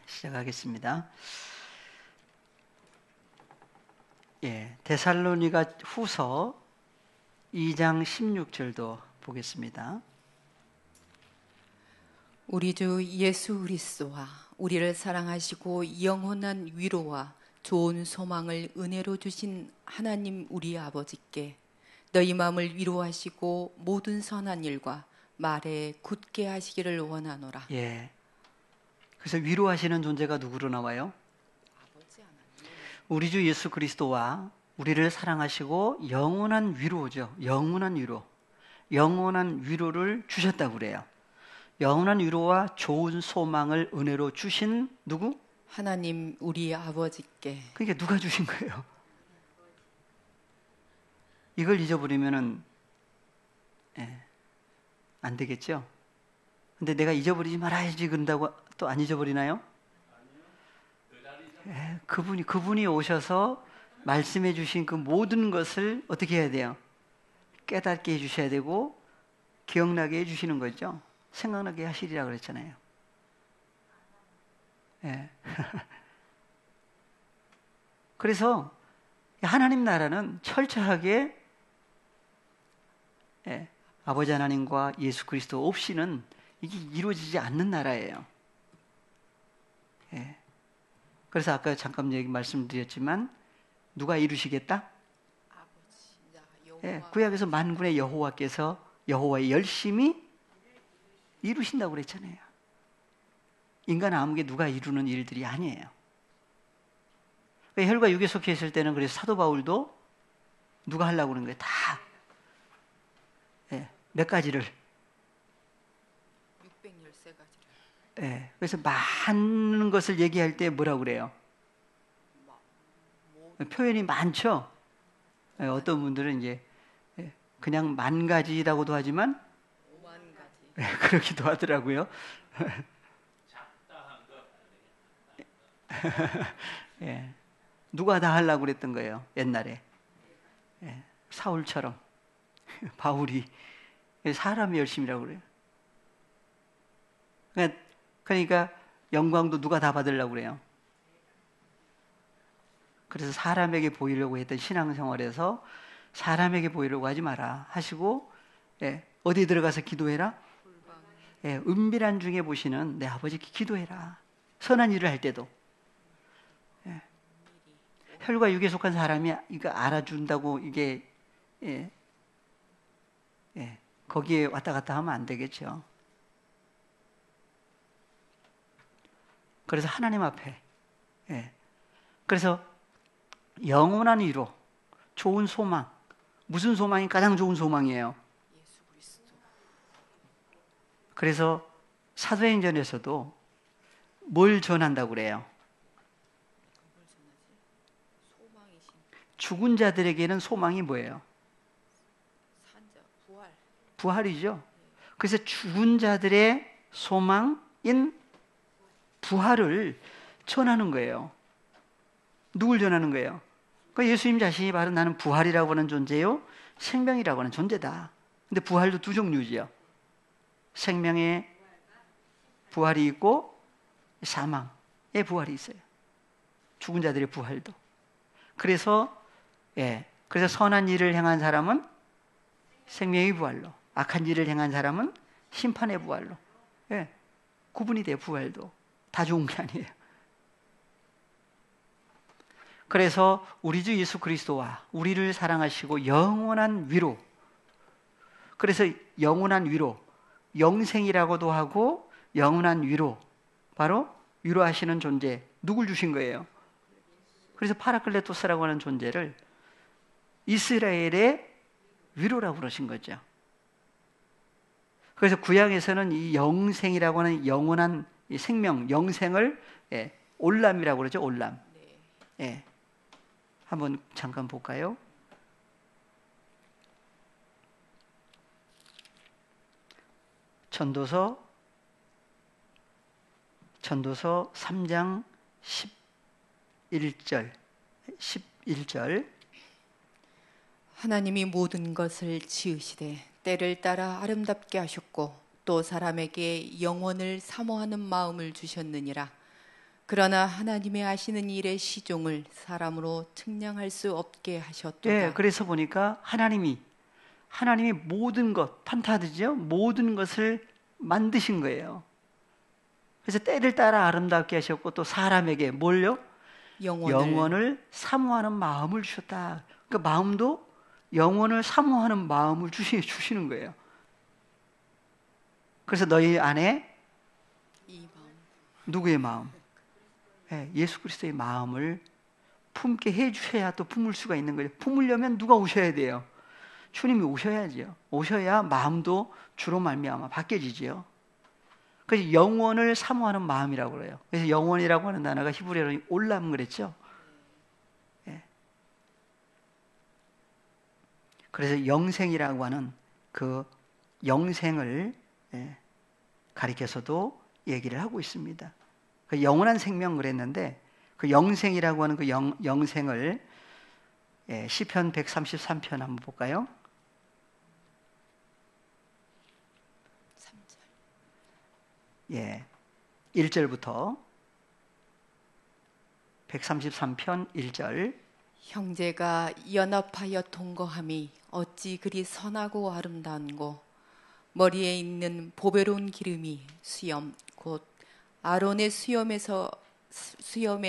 시작하겠습니다. 데살로니가 후서 2장 16절도 보겠습니다. 우리 주 예수 그리스도와 우리를 사랑하시고 영원한 위로와 좋은 소망을 은혜로 주신 하나님 우리 아버지께 너희 마음을 위로하시고 모든 선한 일과 말에 굳게 하시기를 원하노라. 그래서 위로하시는 존재가 누구로 나와요? 아버지 하나님. 우리 주 예수 그리스도와 우리를 사랑하시고 영원한 위로죠. 영원한 위로. 영원한 위로를 주셨다고 그래요. 영원한 위로와 좋은 소망을 은혜로 주신 누구? 하나님 우리 아버지께. 그러니까 누가 주신 거예요? 이걸 잊어버리면은 안 되겠죠? 근데 내가 잊어버리지 말아야지 그런다고 또 안 잊어버리나요? 그분이 오셔서 말씀해 주신 그 모든 것을 어떻게 해야 돼요? 깨닫게 해주셔야 되고 기억나게 해주시는 거죠. 생각나게 하시리라 그랬잖아요. 그래서 하나님 나라는 철저하게 아버지 하나님과 예수 그리스도 없이는 이게 이루어지지 않는 나라예요. 그래서 아까 잠깐 말씀드렸지만 누가 이루시겠다? 구약에서 만군의 여호와께서 여호와의 열심히 이루신다고 그랬잖아요. 인간 아무개 누가 이루는 일들이 아니에요. 혈과 육에 속해 있을 때는 그래서 사도 바울도 누가 하려고 그러는 거예요? 다 몇 가지를 613가지를. 그래서 많은 것을 얘기할 때 뭐라고 그래요? 표현이 많죠. 어떤 분들은 이제 그냥 10,000가지라고도 하지만 50,000가지. 그러기도 하더라고요. 누가 다 하려고 그랬던 거예요, 옛날에. 사울처럼. 바울이. 사람이 열심이라고 그래요. 그러니까 영광도 누가 다 받으려고 그래요. 그래서 사람에게 보이려고 했던 신앙생활에서 사람에게 보이려고 하지 마라 하시고 어디 들어가서 기도해라? 은밀한 중에 보시는 내 아버지께 기도해라. 선한 일을 할 때도. 혈과 육에 속한 사람이 이거 알아준다고 이게 거기에 왔다 갔다 하면 안 되겠죠. 그래서 하나님 앞에 그래서 영원한 위로, 좋은 소망. 무슨 소망이 가장 좋은 소망이에요? 예수 그리스도. 그래서 사도행전에서도 뭘 전한다고 그래요? 소망이신. 죽은 자들에게는 소망이 뭐예요? 산자, 부활. 부활이죠. 그래서 죽은 자들의 소망인 부활을 전하는 거예요. 누굴 전하는 거예요? 그 예수님 자신이 바로 나는 부활이라고 하는 존재요, 생명이라고 하는 존재다. 근데 부활도 두 종류지요. 생명의 부활이 있고 사망의 부활이 있어요. 죽은 자들의 부활도. 그래서 선한 일을 행한 사람은 생명의 부활로, 악한 일을 행한 사람은 심판의 부활로. 구분이 돼요. 부활도 다 좋은 게 아니에요. 그래서 우리 주 예수 그리스도와 우리를 사랑하시고 영원한 위로. 그래서 영원한 위로, 영생이라고도 하고 영원한 위로, 바로 위로하시는 존재, 누굴 주신 거예요? 그래서 파라클레토스라고 하는 존재를 이스라엘의 위로라고 그러신 거죠. 그래서 구약에서는 이 영생이라고 하는 영원한 생명, 영생을 올람이라고 그러죠. 올람. 한번 잠깐 볼까요? 전도서 3장 11절. 하나님이 모든 것을 지으시되 때를 따라 아름답게 하셨고 또 사람에게 영원을 사모하는 마음을 주셨느니라. 그러나 하나님의 하시는 일의 시종을 사람으로 측량할 수 없게 하셨도다. 예, 그래서 보니까 하나님이 모든 것, 판타드죠? 모든 것을 만드신 거예요. 그래서 때를 따라 아름답게 하셨고 또 사람에게 뭘요? 영원을 사모하는 마음을 주셨다. 그 마음도 영원을 사모하는 마음을 주시는 거예요. 그래서 너희 안에 이 마음. 누구의 마음? 예수 그리스도의 마음을 품게 해주셔야 또 품을 수가 있는 거예요. 품으려면 누가 오셔야 돼요? 주님이 오셔야죠. 오셔야 마음도 주로 말미암아 바뀌어지지요. 그래서 영원을 사모하는 마음이라고 그래요. 그래서 영원이라고 하는 단어가 히브리어로 올람 그랬죠. 예. 그래서 영생이라고 하는 그 영생을 가리켜서도 얘기를 하고 있습니다. 그 영원한 생명 그랬는데 그 영생이라고 하는 그 영생을 시편 133편 한번 볼까요? 3절. 1절부터 133편 1절. 형제가 연합하여 동거함이 어찌 그리 선하고 아름다운고 머리에 있는 보배로운 기름이 수염 곧 아론의 수염에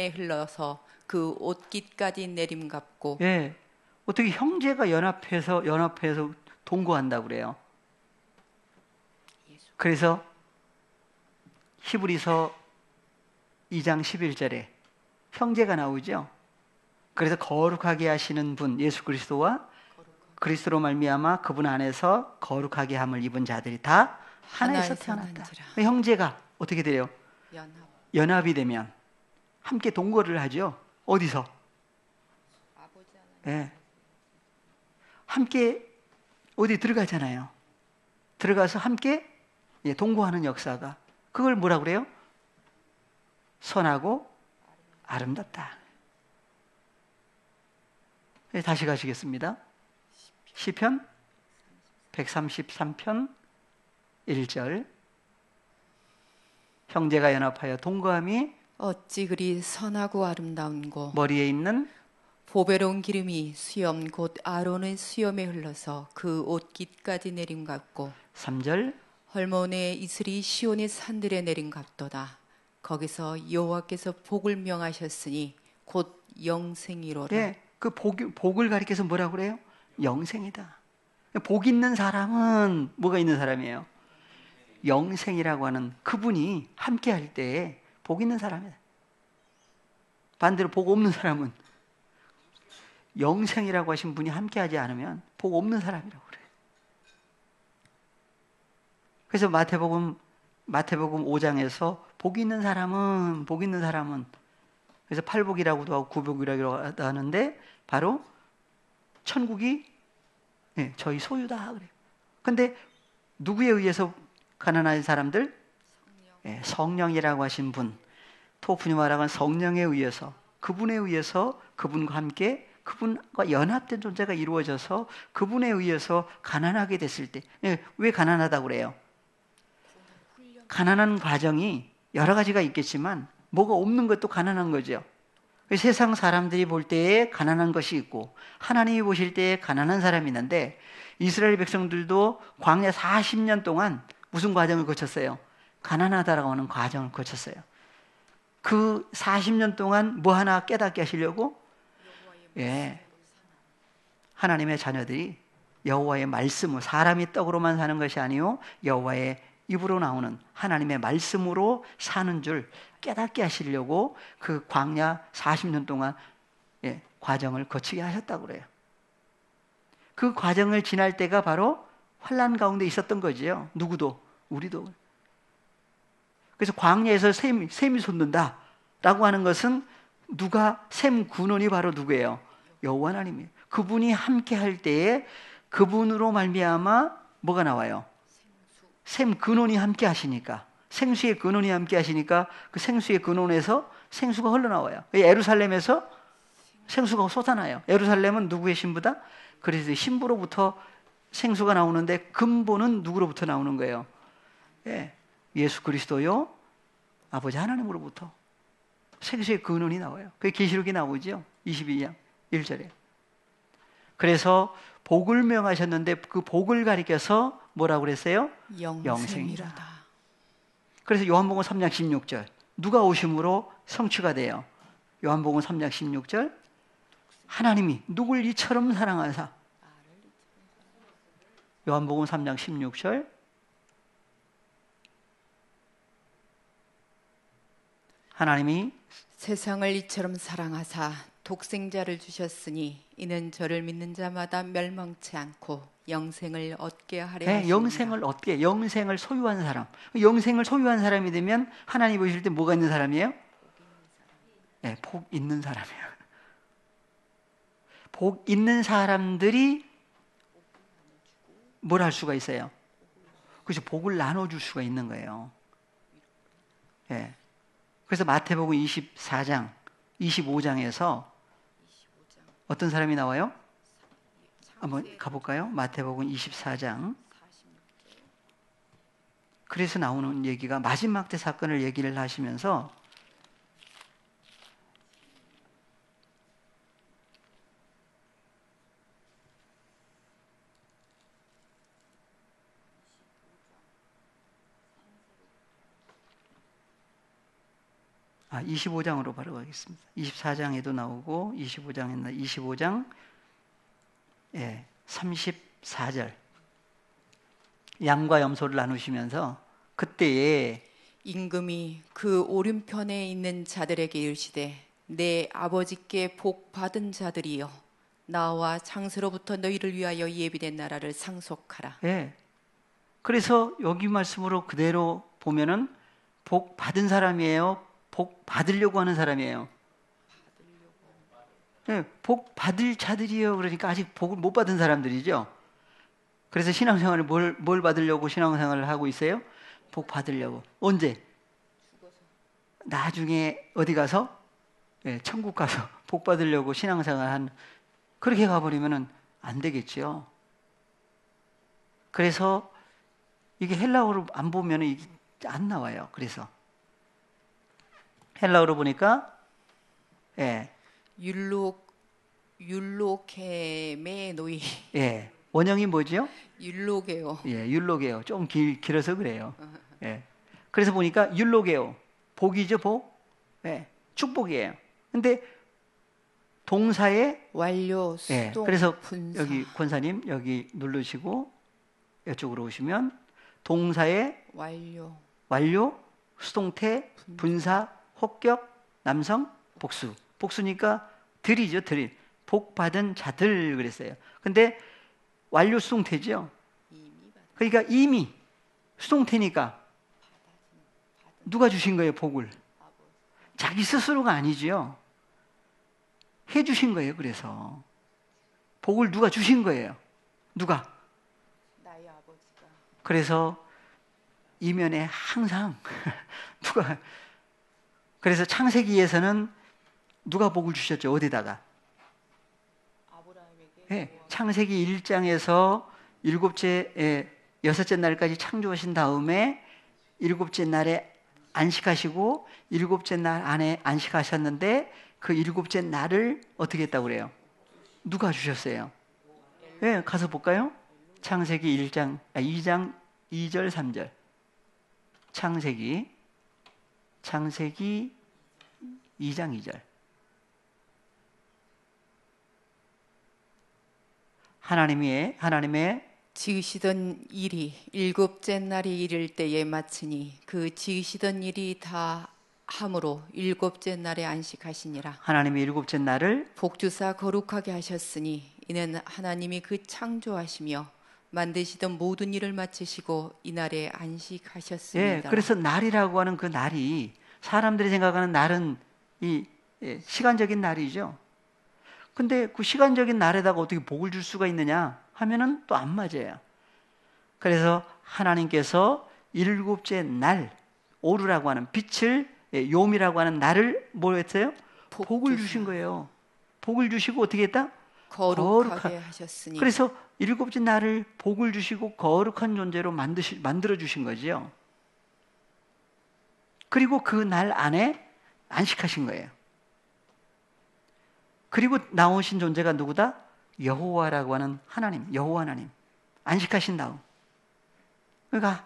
흘러서 그 옷깃까지 내림 같고. 예. 어떻게 형제가 연합해서 동거한다고 그래요? 그래서 히브리서 2장 11절에 형제가 나오죠. 그래서 거룩하게 하시는 분 예수 그리스도와 그리스도로 말미암아 그분 안에서 거룩하게 함을 입은 자들이 다 하나에서 태어났다. 형제가 어떻게 돼요? 연합이 되면 함께 동거를 하죠. 어디서? 함께 어디 들어가잖아요. 들어가서 함께 동거하는 역사가, 그걸 뭐라 그래요? 선하고 아름답다. 다시 가시겠습니다. 시편 133편 1절. 형제가 연합하여 동거함이 어찌 그리 선하고 아름다운고 머리에 있는 보배로운 기름이 수염 곧 아론의 수염에 흘러서 그 옷깃까지 내림 같고. 3절. 헐몬의 이슬이 시온의 산들에 내린 같도다. 거기서 여호와께서 복을 명하셨으니 곧 영생이로라. 네, 그 복을 가리켜서 뭐라고 그래요? 영생이다. 복 있는 사람은 뭐가 있는 사람이에요? 영생이라고 하는 그분이 함께 할 때 복 있는 사람이다. 반대로 복 없는 사람은, 영생이라고 하신 분이 함께 하지 않으면 복 없는 사람이라고 그래요. 그래서 마태복음 5장에서 복 있는 사람은 그래서 팔복이라고도 하고 구복이라고도 하는데 바로 천국이 저희 소유다 그래요. 근데 누구에 의해서 가난한 사람들? 성령이라고 하신 분, 토프니마라고 하는 성령에 의해서, 그분에 의해서 그분과 함께 그분과 연합된 존재가 이루어져서 그분에 의해서 가난하게 됐을 때, 왜 가난하다고 그래요? 가난한 과정이 여러 가지가 있겠지만 뭐가 없는 것도 가난한 거죠. 세상 사람들이 볼 때에 가난한 것이 있고 하나님이 보실 때에 가난한 사람이 있는데, 이스라엘 백성들도 광야 40년 동안 무슨 과정을 거쳤어요? 가난하다라고 하는 과정을 거쳤어요. 그 40년 동안 뭐 하나 깨닫게 하시려고 하나님의 자녀들이 여호와의 말씀을, 사람이 떡으로만 사는 것이 아니요 여호와의 입으로 나오는 하나님의 말씀으로 사는 줄 깨닫게 하시려고 그 광야 40년 동안 과정을 거치게 하셨다고 그래요. 그 과정을 지날 때가 바로 환난 가운데 있었던 거지요. 누구도, 우리도. 그래서 광야에서 샘이 솟는다 라고 하는 것은 누가, 샘 근원이 바로 누구예요? 여호와 하나님이에요. 그분이 함께 할 때에 그분으로 말미암아 뭐가 나와요? 샘 근원이 함께 하시니까, 생수의 근원이 함께 하시니까 그 생수의 근원에서 생수가 흘러나와요. 예루살렘에서 생수가 솟아나요. 예루살렘은 누구의 신부다? 그리스도의 신부로부터 생수가 나오는데 근본은 누구로부터 나오는 거예요? 예수 그리스도요 아버지 하나님으로부터. 세계의 근원이 나와요. 그게 계시록이 나오죠. 22장 1절에. 그래서 복을 명하셨는데 그 복을 가리켜서 뭐라고 그랬어요? 영생이라. 그래서 요한복음 3장 16절 누가 오심으로 성취가 돼요? 요한복음 3장 16절 하나님이 누굴 이처럼 사랑하사. 요한복음 3장 16절 하나님이 세상을 이처럼 사랑하사 독생자를 주셨으니 이는 저를 믿는 자마다 멸망치 않고 영생을 얻게 하려 하시니라. 영생을 얻게, 영생을 소유한 사람. 영생을 소유한 사람이 되면 하나님 보실 때 뭐가 있는 사람이에요? 네, 복 있는 사람이에요. 복 있는 사람들이 뭘 할 수가 있어요? 그래서 복을 나눠줄 수가 있는 거예요. 네. 그래서 마태복음 24장, 25장에서 어떤 사람이 나와요? 한번 가볼까요? 마태복음 24장. 그래서 나오는 얘기가 마지막 때 사건을 얘기를 하시면서 아, 25장으로 바로 가겠습니다. 24장에도 나오고 25장에 25장 34절 양과 염소를 나누시면서 그때에 임금이 그 오른편에 있는 자들에게 이르시되 내 아버지께 복 받은 자들이여 나와 창세로부터 너희를 위하여 예비된 나라를 상속하라. 예. 그래서 여기 말씀으로 그대로 보면은 복 받은 사람이에요? 복 받으려고 하는 사람이에요? 네, 복 받을 자들이에요. 그러니까 아직 복을 못 받은 사람들이죠. 그래서 신앙생활을 뭘 받으려고 신앙생활을 하고 있어요? 복 받으려고. 언제? 나중에 어디 가서? 네, 천국 가서 복 받으려고 신앙생활 한 그렇게 가버리면은 안 되겠죠. 그래서 이게 헬라어로 안 보면은 이게 안 나와요. 그래서 헬라어로 보니까 율로케메노이. 예. 원형이 뭐죠? 율로게요. 예, 율로게요. 좀 길어서 그래요. 예. 그래서 보니까 율로게요. 복이죠, 복. 예. 축복이에요. 근데 동사에 완료, 수동, 그래서 분사. 여기 권사님 여기 누르시고 이쪽으로 오시면 동사에 완료, 수동태, 분사, 혹격, 남성, 복수. 복수니까 들이죠, 들. 복 받은 자들 그랬어요. 근데 완료 수동태죠. 그러니까 이미 수동태니까 누가 주신 거예요, 복을? 자기 스스로가 아니지요. 해 주신 거예요. 그래서 복을 누가 주신 거예요. 누가? 나의 아버지가. 그래서 이면에 항상 누가 그래서 창세기에서는 누가 복을 주셨죠? 어디다가? 네, 창세기 1장에서 여섯째 날까지 창조하신 다음에 일곱째 날에 안식하시고 일곱째 날 안에 안식하셨는데 그 일곱째 날을 어떻게 했다고 그래요? 누가 주셨어요? 네, 가서 볼까요? 창세기 2장 2절 3절 창세기 2장 2절 하나님의 지으시던 일이 일곱째 날이 이를 때에 마치니 그 지으시던 일이 다 함으로 일곱째 날에 안식하시니라. 하나님의 일곱째 날을 복주사 거룩하게 하셨으니 이는 하나님이 그 창조하시며 만드시던 모든 일을 마치시고 이 날에 안식하셨습니다. 예, 그래서 날이라고 하는 그 날이 사람들이 생각하는 날은 이 시간적인 날이죠. 근데 그 시간적인 날에다가 어떻게 복을 줄 수가 있느냐 하면은 또 안 맞아요. 그래서 하나님께서 일곱째 날 오르라고 하는 빛을 요미라고 하는 날을 뭐 했어요? 복을 주신 거예요. 복을 주시고 어떻게 했다? 거룩하게 하셨으니. 그래서 일곱째 날을 복을 주시고 거룩한 존재로 만들어 주신 거지요. 그리고 그 날 안에 안식하신 거예요. 그리고 나오신 존재가 누구다? 여호와라고 하는 하나님, 여호와 하나님. 안식하신 다음. 그러니까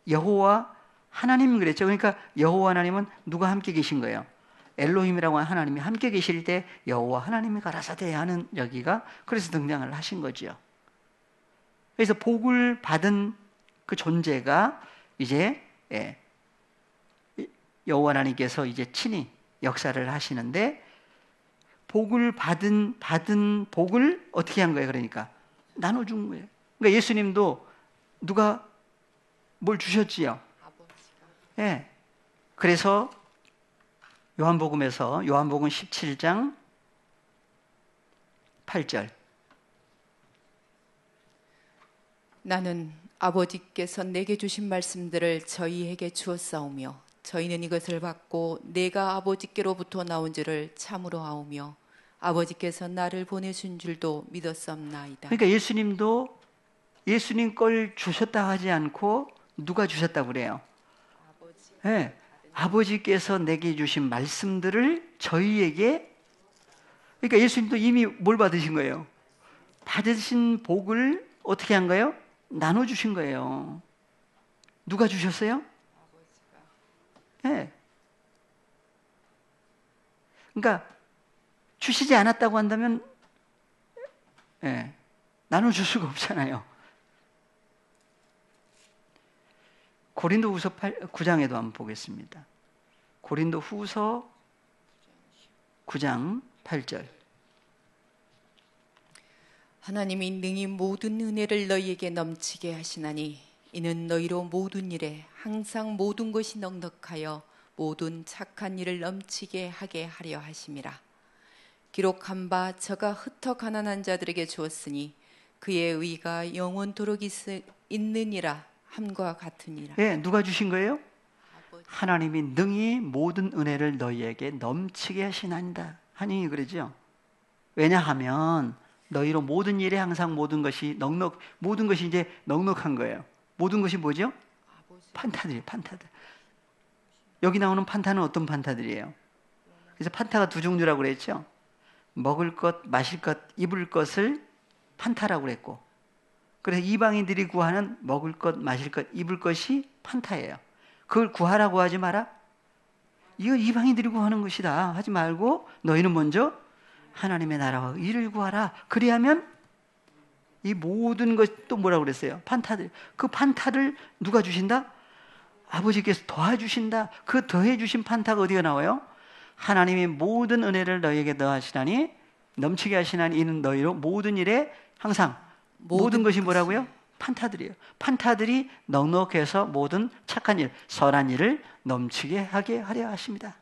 여호와 하나님 그랬죠. 그러니까 여호와 하나님은 누가 함께 계신 거예요? 엘로힘이라고 하는 하나님이 함께 계실 때 여호와 하나님이 가라사대 하는 여기가 그래서 등장을 하신 거죠. 그래서 복을 받은 그 존재가 이제 여호와 하나님께서 이제 친히 역사를 하시는데 복을 받은 복을 어떻게 한 거예요? 그러니까 나눠준 거예요. 그러니까 예수님도 누가 뭘 주셨지요? 예. 그래서 요한복음에서 요한복음 17장 8절 나는 아버지께서 내게 주신 말씀들을 저희에게 주었사오며 저희는 이것을 받고 내가 아버지께로부터 나온 줄을 참으로 아오며 아버지께서 나를 보내신 줄도 믿었사옵나이다. 그러니까 예수님도 예수님 걸 주셨다 하지 않고 누가 주셨다고 그래요? 네. 아버지께서 내게 주신 말씀들을 저희에게, 그러니까 예수님도 이미 뭘 받으신 거예요? 받으신 복을 어떻게 한 거예요? 나눠주신 거예요. 누가 주셨어요? 네. 그러니까 주시지 않았다고 한다면 나눠줄 수가 없잖아요. 고린도후서 9장에도 한번 보겠습니다. 고린도후서 9장 8절 하나님이 능히 모든 은혜를 너희에게 넘치게 하시나니 이는 너희로 모든 일에 항상 모든 것이 넉넉하여 모든 착한 일을 넘치게 하게 하려 하심이라. 기록한 바 저가 흩어 가난한 자들에게 주었으니 그의 의가 영원토록 있느니라 함과 같으니라. 예, 누가 주신 거예요? 하나님이 능히 모든 은혜를 너희에게 넘치게 하시나이다. 하나님이 그러죠. 왜냐하면 너희로 모든 일에 항상 모든 것이 모든 것이 이제 넉넉한 거예요. 모든 것이 뭐죠? 판타들이에요, 판타들. 여기 나오는 판타는 어떤 판타들이에요? 그래서 판타가 두 종류라고 그랬죠. 먹을 것, 마실 것, 입을 것을 판타라고 그랬고, 그래서 이방인들이 구하는 먹을 것, 마실 것, 입을 것이 판타예요. 그걸 구하라고 하지 마라. 이거 이방인들이 구하는 것이다 하지 말고 너희는 먼저 하나님의 나라와 의를 구하라. 그리하면 이 모든 것 또 뭐라고 그랬어요? 판타들. 그 판타를 누가 주신다? 아버지께서 더해주신다. 그 더해주신 판타가 어디가 나와요? 하나님이 모든 은혜를 너희에게 더하시나니 넘치게 하시나니 이는 너희로 모든 일에 항상 모든 것이 뭐라고요? 판타들이에요. 판타들이 넉넉해서 모든 착한 일, 선한 일을 넘치게 하게 하려 하십니다.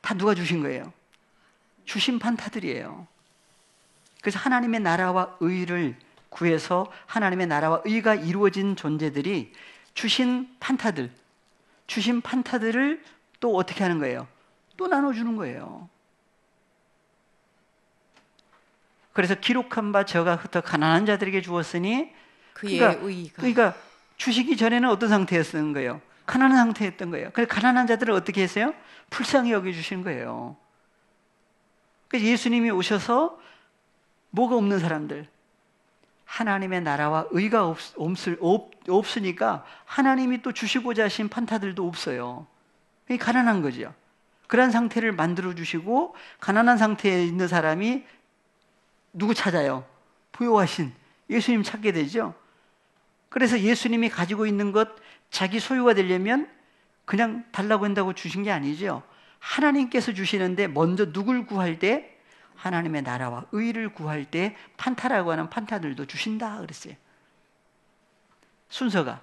다 누가 주신 거예요? 주신 판타들이에요. 그래서 하나님의 나라와 의를 구해서 하나님의 나라와 의가 이루어진 존재들이 주신 판타들을 또 어떻게 하는 거예요? 또 나눠주는 거예요. 그래서 기록한 바 저가 흩어 가난한 자들에게 주었으니 그러니까 주시기 전에는 어떤 상태였던 거예요? 가난한 상태였던 거예요. 그래서 가난한 자들을 어떻게 했어요? 불쌍히 여겨주시는 거예요. 그래서 예수님이 오셔서 뭐가 없는 사람들, 하나님의 나라와 의가 없으니까 하나님이 또 주시고자 하신 판타들도 없어요. 가난한 거죠. 그런 상태를 만들어 주시고 가난한 상태에 있는 사람이 누구 찾아요? 부요하신 예수님 찾게 되죠. 그래서 예수님이 가지고 있는 것 자기 소유가 되려면 그냥 달라고 한다고 주신 게 아니죠. 하나님께서 주시는데 먼저 누굴 구할 때? 하나님의 나라와 의를 구할 때 판타라고 하는 판타들도 주신다 그랬어요. 순서가.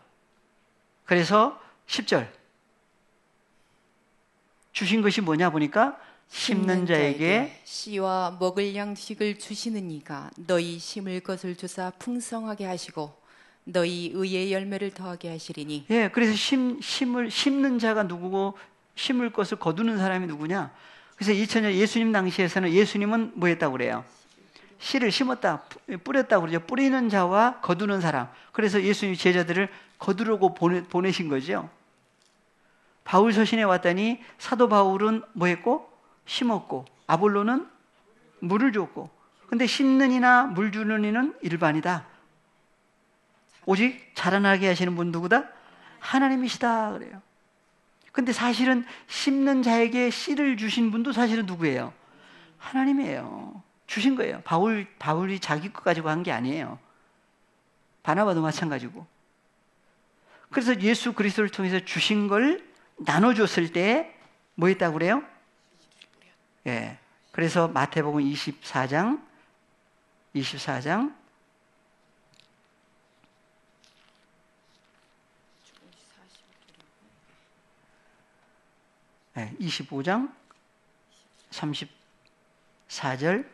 그래서 10절 주신 것이 뭐냐 보니까 심는 자에게 씨와 먹을 양식을 주시는 이가 너희 심을 것을 주사 풍성하게 하시고 너희 의의 열매를 더하게 하시리니. 예, 그래서 심는 자가 누구고 심을 것을 거두는 사람이 누구냐? 그래서 2000년 예수님 당시에서는 예수님은 뭐 했다고 그래요? 씨를 심었다, 뿌렸다고 그러죠. 뿌리는 자와 거두는 사람. 그래서 예수님 제자들을 거두려고 보내신 거죠. 바울 서신에 왔더니 사도 바울은 뭐 했고? 심었고 아볼로는 물을 줬고. 근데 심는 이나 물 주는 이는 일반이다. 오직 자라나게 하시는 분 누구다? 하나님이시다 그래요. 근데 사실은 심는 자에게 씨를 주신 분도 사실은 누구예요? 하나님이에요. 주신 거예요. 바울이 자기 것 가지고 한 게 아니에요. 바나바도 마찬가지고. 그래서 예수 그리스도를 통해서 주신 걸 나눠줬을 때 뭐 했다고 그래요? 예. 그래서 마태복음 24장 네, 25장 34절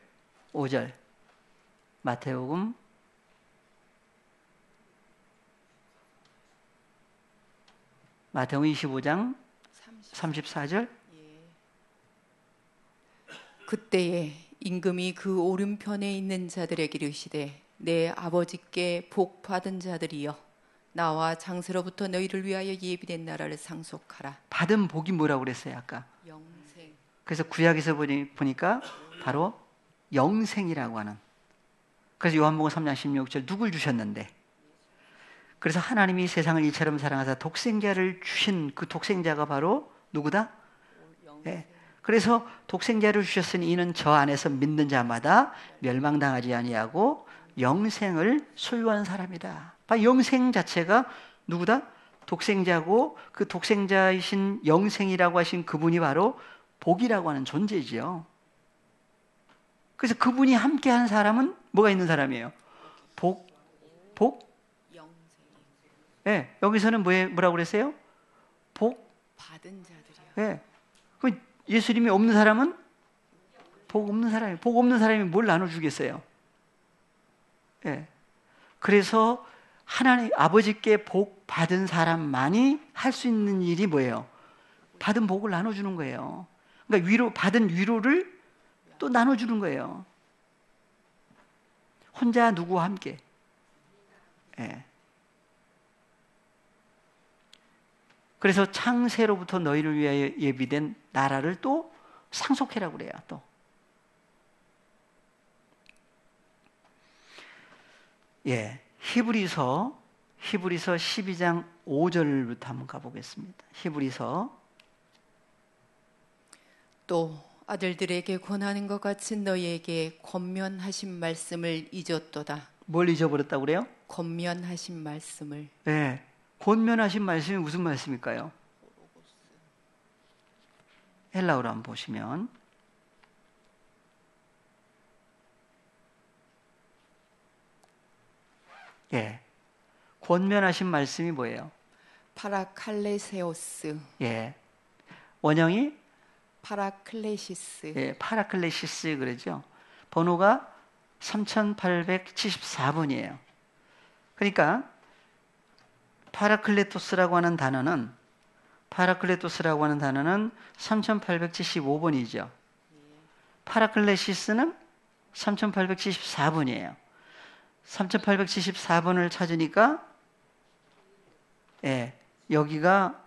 5절 마태복음 25장 34절. 그때에 임금이 그 오른편에 있는 자들에게 이르시되 내 아버지께 복 받은 자들이여 나와 장세로부터 너희를 위하여 예비된 나라를 상속하라. 받은 복이 뭐라고 그랬어요 아까? 영생. 그래서 구약에서 보니까 바로 영생이라고 하는. 그래서 요한복음 3장 16절 누굴 주셨는데? 그래서 하나님이 세상을 이처럼 사랑하사 독생자를 주신 그 독생자가 바로 누구다? 네. 그래서 독생자를 주셨으니 이는 저 안에서 믿는 자마다 멸망당하지 아니하고 영생을 소유한 사람이다. 영생 자체가 누구다? 독생자고 그 독생자이신 영생이라고 하신 그분이 바로 복이라고 하는 존재지요. 그래서 그분이 함께한 사람은 뭐가 있는 사람이에요? 복? 영생. 네, 여기서는 뭐라고 그랬어요? 복? 받은 자들이요. 네. 예수님이 없는 사람은 복 없는 사람이에요. 복 없는 사람이 뭘 나눠주겠어요? 예. 그래서 하나님 아버지께 복 받은 사람만이 할 수 있는 일이 뭐예요? 받은 복을 나눠주는 거예요. 그러니까 받은 위로를 또 나눠주는 거예요. 혼자 누구와 함께. 예. 그래서 창세로부터 너희를 위하여 예비된 나라를 또 상속해라고 그래요. 또. 예. 히브리서 12장 5절부터 한번 가보겠습니다. 히브리서. 또 아들들에게 권하는 것 같이 너희에게 권면하신 말씀을 잊었도다. 뭘 잊어버렸다고 그래요? 권면하신 말씀을. 네. 권면하신 말씀이 무슨 말씀일까요? 헬라어로 한번 보시면 예. 권면하신 말씀이 뭐예요? 파라칼레세오스. 예. 원형이 파라클레시스. 예, 파라클레시스 그러죠. 번호가 3874번이에요. 그러니까 파라클레토스라고 하는 단어는 3875번이죠. 파라클레시스는 3874번이에요. 3874번을 찾으니까 예, 여기가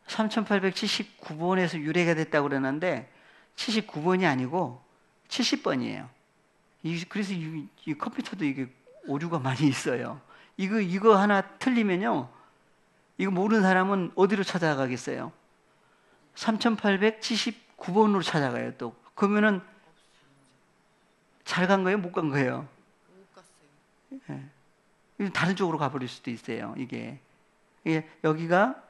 3879번에서 유래가 됐다고 그러는데 79번이 아니고 70번이에요. 그래서 이 컴퓨터도 이게 오류가 많이 있어요. 이거 하나 틀리면요. 이거 모르는 사람은 어디로 찾아가겠어요? 3879번으로 찾아가요, 또. 그러면은 잘 간 거예요? 못 간 거예요? 못 갔어요. 예. 다른 쪽으로 가버릴 수도 있어요, 이게. 여기가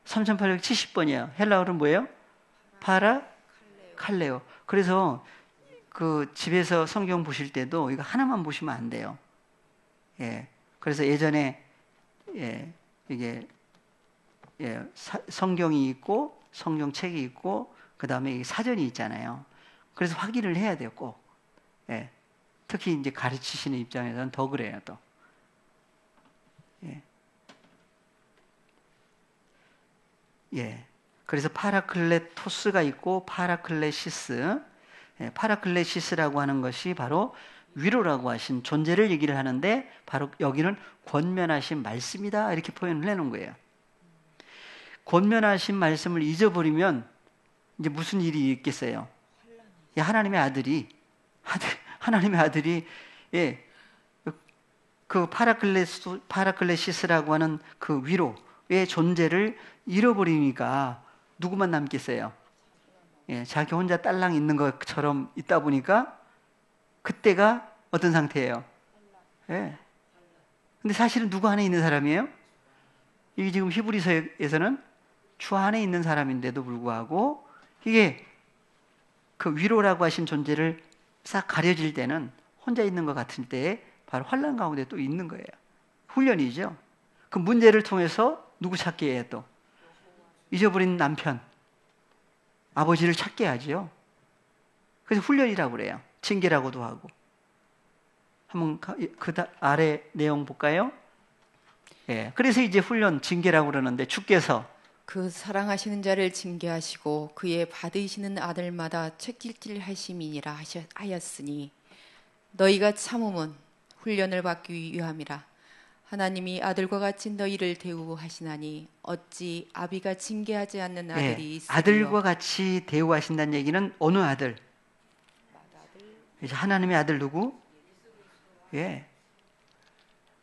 3870번이에요. 헬라어는 뭐예요? 파라칼레오. 그래서 그 집에서 성경 보실 때도 이거 하나만 보시면 안 돼요. 예. 그래서 예전에 이게 성경이 있고 성경책이 있고 그 다음에 사전이 있잖아요. 그래서 확인을 해야 돼요, 꼭. 예. 특히 이제 가르치시는 입장에서는 더 그래요, 또. 예. 예. 그래서 파라클레토스가 있고 파라클레시스. 예, 파라클레시스라고 하는 것이 바로 위로라고 하신 존재를 얘기를 하는데 바로 여기는 권면하신 말씀이다 이렇게 표현을 해놓은 거예요. 권면하신 말씀을 잊어버리면 이제 무슨 일이 있겠어요? 예, 하나님의 아들이 예, 그 파라클레시스라고 하는 그 위로의 존재를 잃어버리니까 누구만 남겠어요? 예, 자기 혼자 딸랑 있는 것처럼 있다 보니까 그때가 어떤 상태예요? 예. 근데 사실은 누구 안에 있는 사람이에요? 이게 지금 히브리서에서는 주 안에 있는 사람인데도 불구하고 이게 그 위로라고 하신 존재를 싹 가려질 때는 혼자 있는 것 같을 때에 바로 환난 가운데 또 있는 거예요. 훈련이죠. 그 문제를 통해서 누구 찾게 해요 또? 잊어버린 남편, 아버지를 찾게 하죠. 그래서 훈련이라고 그래요. 징계라고도 하고. 한번 그 아래 내용 볼까요? 예. 그래서 이제 훈련, 징계라고 그러는데 주께서 그 사랑하시는 자를 징계하시고 그의 받으시는 아들마다 책질질 하심이니라 하였으니 너희가 참음은 훈련을 받기 위함이라. 하나님이 아들과 같이 너희를 대우하시나니 어찌 아비가 징계하지 않는 아들이 있으리요. 아들과 같이 대우하신다는 얘기는 어느 아들? 하나님의 아들 누구? 예.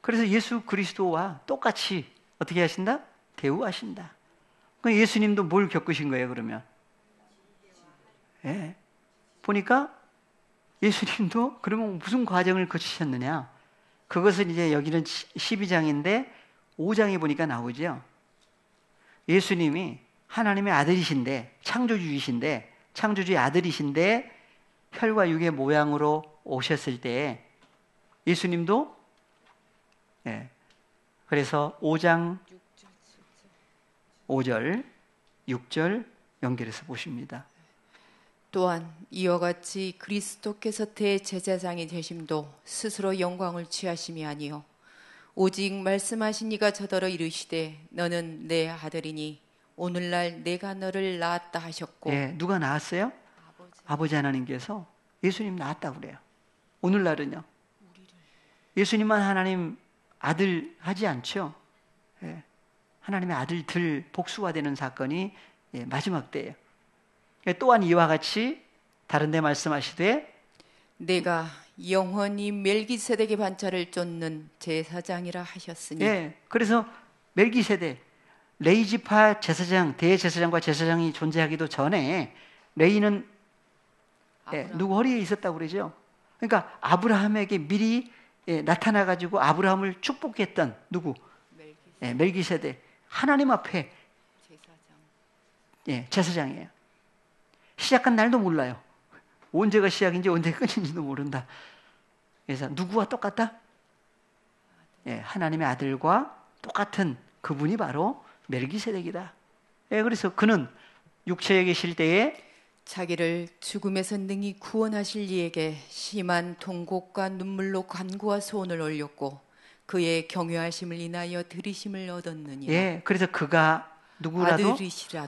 그래서 예수 그리스도와 똑같이 어떻게 하신다? 대우하신다. 예수님도 뭘 겪으신 거예요, 그러면? 예. 보니까 예수님도 그러면 무슨 과정을 거치셨느냐? 그것은 이제 여기는 12장인데 5장에 보니까 나오죠. 예수님이 하나님의 아들이신데, 창조주의 아들이신데, 혈과 육의 모양으로 오셨을 때, 예수님도, 예. 그래서 5장 5절, 6절 연결해서 보십니다. 또한 이와 같이 그리스도께서 대제사장이 되심도 스스로 영광을 취하심이 아니요 오직 말씀하신 이가 저더러 이르시되 너는 내 아들이니 오늘날 내가 너를 낳았다 하셨고. 예, 누가 낳았어요? 아버지 하나님께서 예수님 낳았다고 그래요. 오늘날은요. 예수님만 하나님 아들 하지 않죠. 예. 하나님의 아들들 복수가 되는 사건이 마지막 때예요. 또한 이와 같이 다른 데 말씀하시되 내가 영원히 멜기세덱의 반차를 쫓는 제사장이라 하셨으니. 예, 그래서 멜기세덱 레이지파 제사장, 대제사장과 제사장이 존재하기도 전에 레이는 누구 허리에 있었다고 그러죠. 그러니까 아브라함에게 미리 나타나가지고 아브라함을 축복했던 누구? 멜기세덱. 하나님 앞에 제사장이에요. 시작한 날도 몰라요. 언제가 시작인지 언제가 끝인지도 모른다. 그래서 누구와 똑같다? 하나님의 아들과 똑같은 그분이 바로 멜기세덱이다. 그래서 그는 육체에 계실 때에 자기를 죽음에서 능히 구원하실 이에게 심한 통곡과 눈물로 간구와 소원을 올렸고 그의 경외하심을 인하여 들으심을 얻었느니라. 예, 그래서 그가 누구라도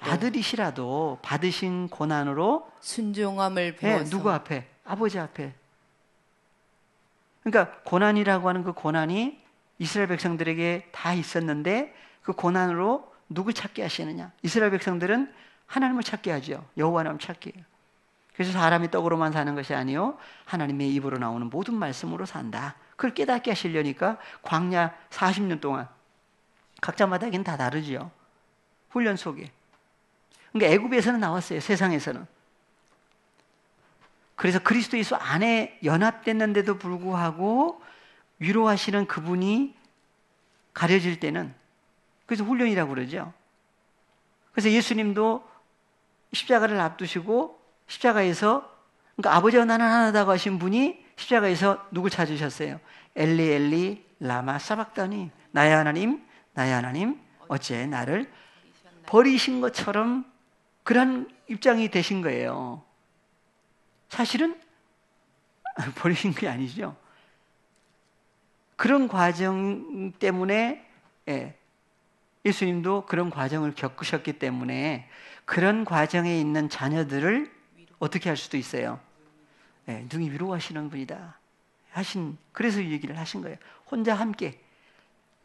아들이시라도 받으신 고난으로 순종함을 배워서 누구 앞에? 아버지 앞에. 그러니까 고난이라고 하는 그 고난이 이스라엘 백성들에게 다 있었는데 그 고난으로 누구 찾게 하시느냐? 이스라엘 백성들은 하나님을 찾게 하죠. 여호와 하나님 찾게 해요. 그래서 사람이 떡으로만 사는 것이 아니요 하나님의 입으로 나오는 모든 말씀으로 산다. 그걸 깨닫게 하시려니까 광야 40년 동안 각자마다긴 다 다르죠. 훈련 속에. 그러니까 애굽에서는 나왔어요. 세상에서는. 그래서 그리스도 예수 안에 연합됐는데도 불구하고 위로하시는 그분이 가려질 때는 그래서 훈련이라고 그러죠. 그래서 예수님도 십자가를 앞두시고 십자가에서 그러니까 아버지와 나는 하나다고 하신 분이 십자가에서 누굴 찾으셨어요? 엘리 엘리 라마 사박다니 나의 하나님 어찌 나를 버리신 것처럼 그런 입장이 되신 거예요. 사실은 버리신 게 아니죠. 그런 과정 때문에 예수님도 그런 과정을 겪으셨기 때문에 그런 과정에 있는 자녀들을 어떻게 할 수도 있어요. 능히 위로하시는 분이다. 그래서 이 얘기를 하신 거예요. 혼자 함께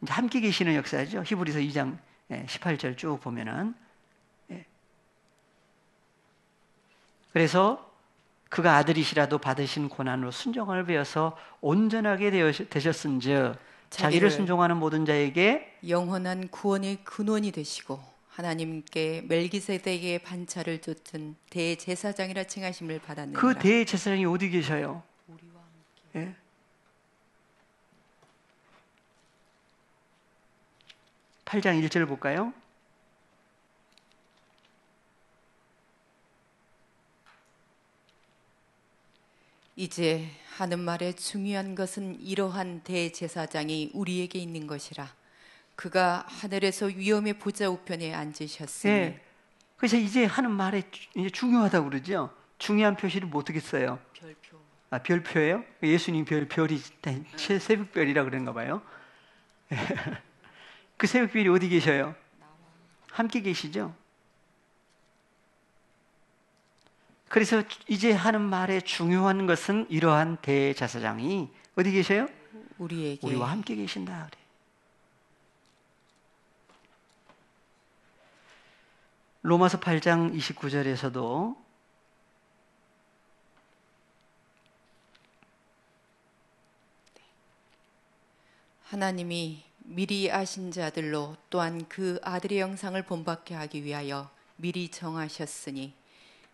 계시는 역사죠. 히브리서 2장 18절 쭉 보면은 그래서 그가 아들이시라도 받으신 고난으로 순종을 배워서 온전하게 되셨은즉 자기를 순종하는 모든 자에게 영원한 구원의 근원이 되시고 하나님께 멜기세덱의 반차를 쫓은 대제사장이라 칭하심을 받았느니라. 그 대제사장이 어디 계셔요? 우리와 함께. 예? 8장 1절 볼까요? 이제 하는 말에 중요한 것은 이러한 대제사장이 우리에게 있는 것이라. 그가 하늘에서 위엄의 보좌 우편에 앉으셨으니. 예. 그래서 이제 하는 말에 이제 중요하다고 그러죠. 중요한 표시를 뭐 어떻게 써요? 별표. 아, 별표예요? 예수님 별이 새벽별이라 그런가 봐요. 그 새벽별이 어디 계셔요? 함께 계시죠? 그래서 이제 하는 말에 중요한 것은 이러한 대제사장이 어디 계셔요? 우리에게. 우리와 함께 계신다 그래. 로마서 8장 29절에서도 하나님이 미리 아신 자들로 또한 그 아들의 영상을 본받게 하기 위하여 미리 정하셨으니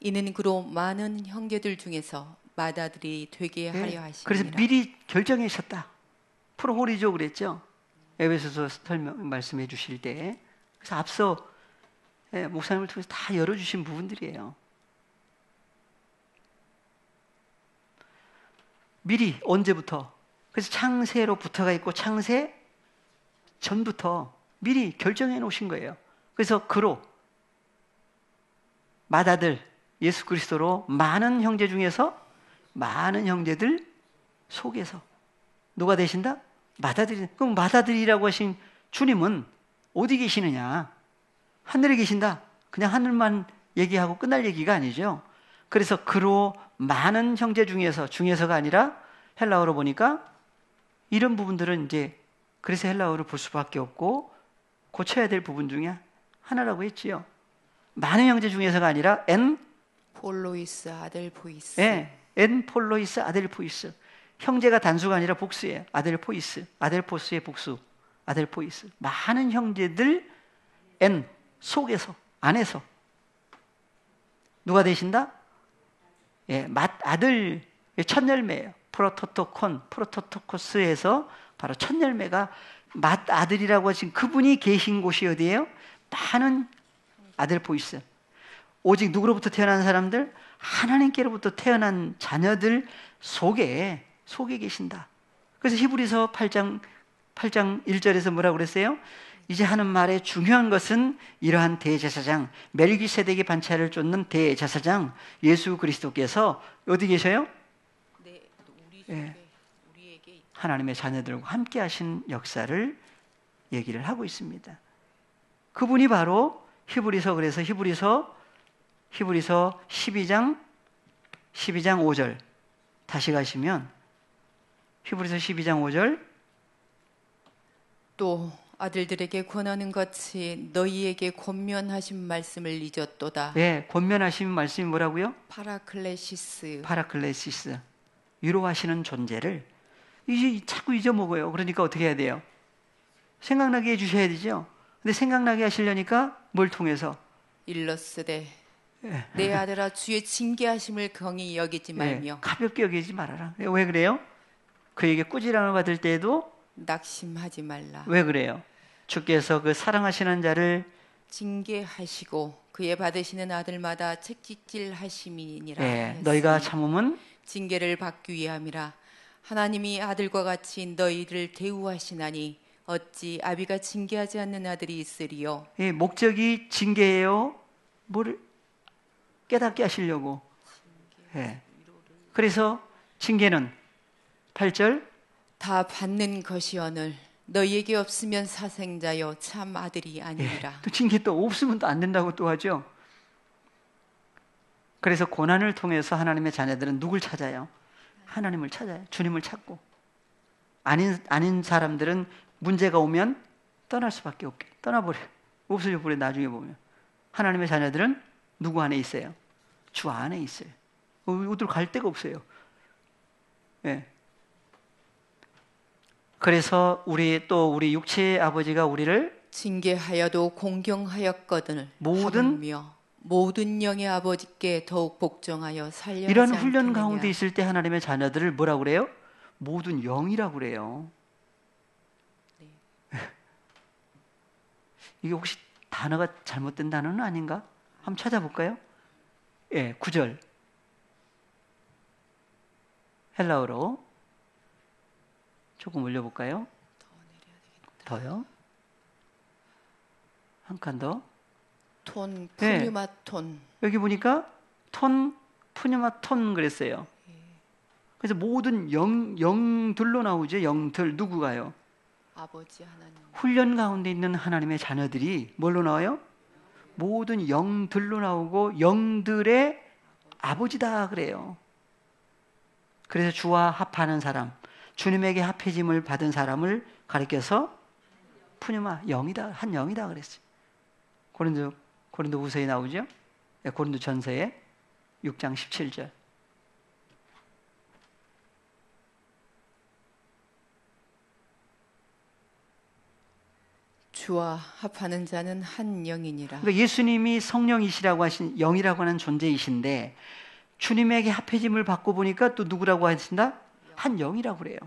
이는 그로 많은 형제들 중에서 맏아들이 되게 하려 하심이라. 그래서 미리 결정하셨다. 프로홀이죠 그랬죠. 에베소서 말씀해 주실 때. 그래서 앞서 목사님을 통해서 다 열어주신 부분들이에요. 미리 언제부터? 그래서 창세로부터가 있고 창세 전부터 미리 결정해 놓으신 거예요. 그래서 그로 맏아들 예수 그리스도로 많은 형제 중에서 많은 형제들 속에서 누가 되신다? 맏아들이. 그럼 맏아들이라고 하신 주님은 어디 계시느냐? 하늘에 계신다. 그냥 하늘만 얘기하고 끝날 얘기가 아니죠. 그래서 그로 많은 형제 중에서가 아니라 헬라어로 보니까 이런 부분들은 이제 그래서 헬라어를 볼 수밖에 없고 고쳐야 될 부분 중에 하나라고 했지요. 많은 형제 중에서가 아니라 폴로이스 아델포이스. 엔 폴로이스 아델포이스. 형제가 단수가 아니라 복수예요. 아델포이스. 아델포스의 복수. 아델포이스. 많은 형제들 엔 속에서 안에서 누가 되신다? 맏아들 첫 열매예요. 프로토토코스에서 바로 첫 열매가 맏아들이라고 하신 그분이 계신 곳이 어디예요? 많은 아델포이스. 오직 누구로부터 태어난 사람들? 하나님께로부터 태어난 자녀들 속에 계신다. 그래서 히브리서 8장 1절에서 뭐라고 그랬어요? 이제 하는 말에 중요한 것은 이러한 대제사장, 멜기세덱의 반차를 쫓는 대제사장 예수 그리스도께서 어디 계셔요? 네, 우리 속에, 우리에게 하나님의 자녀들과 함께 하신 역사를 얘기를 하고 있습니다. 그분이 바로 그래서 히브리서 12장 5절 다시 가시면 히브리서 12장 5절 또 아들들에게 권하는 같이 너희에게 권면하신 말씀을 잊었도다. 권면하신 말씀이 뭐라고요? 파라클레시스. 위로하시는 존재를 이제 자꾸 잊어먹어요. 그러니까 어떻게 해야 돼요? 생각나게 해주셔야 되죠. 근데 생각나게 하시려니까 뭘 통해서? 일러스되 내 아들아 주의 징계하심을 경히 여기지 말며 가볍게 여기지 말아라. 왜 그래요? 그에게 꾸지람을 받을 때에도 낙심하지 말라. 왜 그래요? 주께서 그 사랑하시는 자를 징계하시고 그의 받으시는 아들마다 책짓질 하심이니라. 너희가 참음은 징계를 받기 위함이라. 하나님이 아들과 같이 너희를 대우하시나니 어찌 아비가 징계하지 않는 아들이 있으리요. 목적이 징계예요. 뭐를 깨닫게 하시려고. 그래서 징계는 8절 다 받는 것이오늘 너희에게 없으면 사생자여 참 아들이 아니라. 또 징계 또 없으면 또 안 된다고 또 하죠. 그래서 고난을 통해서 하나님의 자녀들은 누굴 찾아요? 하나님을 찾아요. 주님을 찾고. 아닌 사람들은 문제가 오면 떠날 수밖에 없게 떠나버려요. 없어져 버려. 나중에 보면 하나님의 자녀들은 누구 안에 있어요? 주 안에 있어요. 어디로 갈 데가 없어요. 예. 그래서 우리 육체의 아버지가 우리를 징계하여도 공경하였거든 모든 영의 아버지께 더욱 복종하여 살려 하지 이런 훈련 않겠느냐. 가운데 있을 때 하나님의 자녀들을 뭐라고 그래요? 모든 영이라고 그래요. 이게 혹시 단어가 잘못된 단어는 아닌가? 한번 찾아볼까요? 예, 9절 헬라어로 조금 올려볼까요? 더요? 한 칸 더. 톤, 네. 푸뉴마톤. 여기 보니까 톤, 푸뉴마톤 그랬어요. 그래서 모든 영들로 나오죠. 영들. 누구가요? 아버지 하나님. 훈련 가운데 있는 하나님의 자녀들이 뭘로 나와요? 모든 영들로 나오고 영들의 아버지다 그래요. 그래서 주와 합하는 사람, 주님에게 합해짐을 받은 사람을 가리켜서 푸뉴마, 영이다, 한 영이다 그랬어요. 고린도후서에 나오죠? 고린도전서에 6장 17절. 주와 합하는 자는 한 영이니라. 그러니까 예수님이 성령이시라고 하신 영이라고 하는 존재이신데 주님에게 합해짐을 받고 보니까 또 누구라고 하신다? 한 영이라고 그래요.